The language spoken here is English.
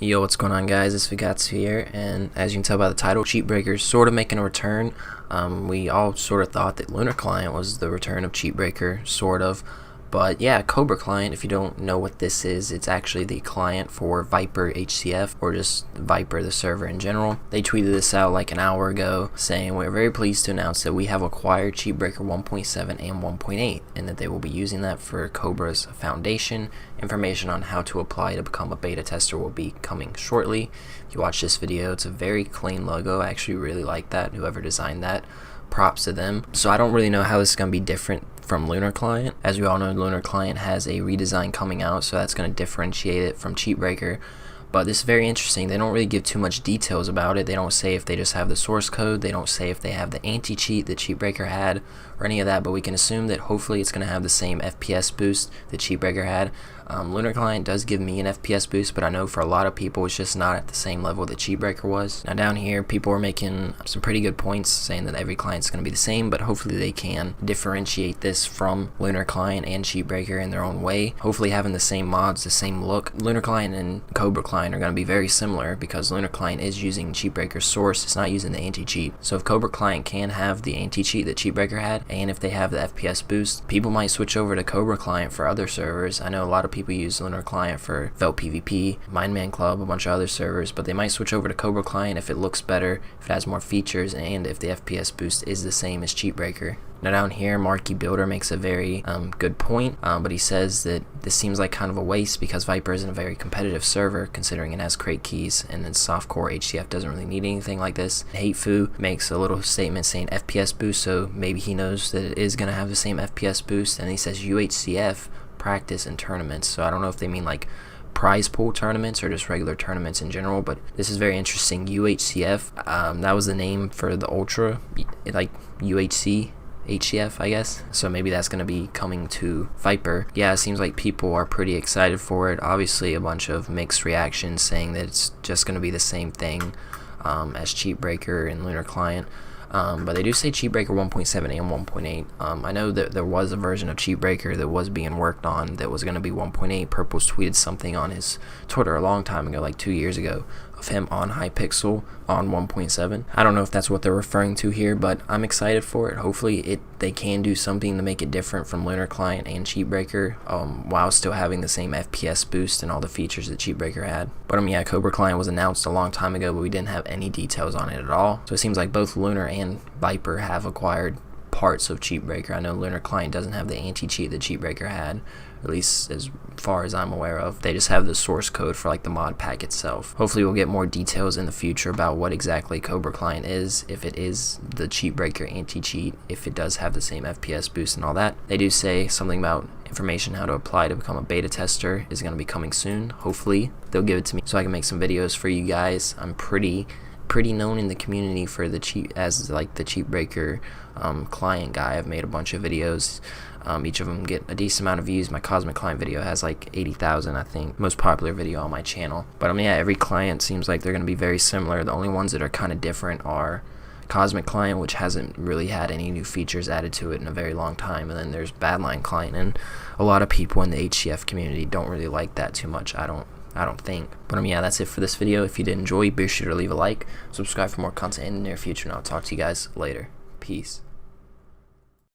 Yo, what's going on, guys? It's Vigatsu here, and as you can tell by the title, CheatBreaker is sort of making a return. We all sort of thought that Lunar Client was the return of CheatBreaker, sort of. But yeah, Cobra Client, if you don't know what this is, it's actually the client for Viper HCF, or just Viper, the server in general. They tweeted this out like an hour ago, saying, "We're very pleased to announce that we have acquired CheatBreaker 1.7 and 1.8, and that they will be using that for Cobra's foundation. Information on how to apply to become a beta tester will be coming shortly." If you watch this video, it's a very clean logo. I actually really like that. Whoever designed that, props to them. So I don't really know how this is going to be different from Lunar Client. As we all know, Lunar Client has a redesign coming out, so that's going to differentiate it from CheatBreaker. But this is very interesting. They don't really give too much details about it. They don't say if they just have the source code. They don't say if they have the anti-cheat that CheatBreaker had or any of that, but we can assume that hopefully it's going to have the same FPS boost that CheatBreaker had. Lunar Client does give me an FPS boost, but I know for a lot of people it's just not at the same level that CheatBreaker was. Now down here, people are making some pretty good points saying that every client's going to be the same, but hopefully they can differentiate this from Lunar Client and CheatBreaker in their own way. Hopefully having the same mods, the same look. Lunar Client and Cobra Client are going to be very similar because Lunar Client is using CheatBreaker's source. It's not using the anti-cheat. So if Cobra Client can have the anti-cheat that CheatBreaker had, and if they have the FPS boost, people might switch over to Cobra Client for other servers. I know a lot of people use Lunar Client for Velt PvP, Mindman Club, a bunch of other servers, but they might switch over to Cobra Client if it looks better, if it has more features, and if the FPS boost is the same as CheatBreaker. Now down here, Marky Builder makes a very good point, but he says that this seems like kind of a waste because Viper isn't a very competitive server considering it has crate keys, and then softcore HCF doesn't really need anything like this. Hatefoo makes a little statement saying FPS boost, so maybe he knows that it is going to have the same FPS boost, and he says UHCF, practice and tournaments. So I don't know if they mean like prize pool tournaments or just regular tournaments in general, but this is very interesting. UHCF, that was the name for the Ultra, like UHC HCF, I guess. So maybe that's going to be coming to Viper. Yeah, it seems like people are pretty excited for it. Obviously a bunch of mixed reactions saying that it's just going to be the same thing as CheatBreaker and Lunar Client. But they do say CheatBreaker 1.7 and 1.8. I know that there was a version of CheatBreaker that was being worked on that was going to be 1.8. Purple's tweeted something on his Twitter a long time ago, like 2 years ago, of him on Hypixel on 1.7. I don't know if that's what they're referring to here, but I'm excited for it. Hopefully they can do something to make it different from Lunar Client and CheatBreaker while still having the same FPS boost and all the features that CheatBreaker had. But yeah, Cobra Client was announced a long time ago, but we didn't have any details on it at all. So it seems like both Lunar and Viper have acquired parts of CheatBreaker. I know Lunar Client doesn't have the anti-cheat that CheatBreaker had, at least as far as I'm aware of. They just have the source code for like the mod pack itself. Hopefully we'll get more details in the future about what exactly Cobra Client is, if it is the CheatBreaker anti-cheat, if it does have the same FPS boost and all that. They do say something about information how to apply to become a beta tester is going to be coming soon. Hopefully they'll give it to me so I can make some videos for you guys. I'm pretty known in the community for the CheatBreaker client guy. I've made a bunch of videos. Each of them get a decent amount of views. My Cosmic Client video has like 80,000, I think. Most popular video on my channel. But yeah, every client seems like they're going to be very similar. The only ones that are kind of different are Cosmic Client, which hasn't really had any new features added to it in a very long time, and then there's Badline Client, and a lot of people in the HCF community don't really like that too much. I don't think. But yeah, that's it for this video. If you did enjoy, be sure to leave a like, subscribe for more content in the near future, and I'll talk to you guys later. Peace.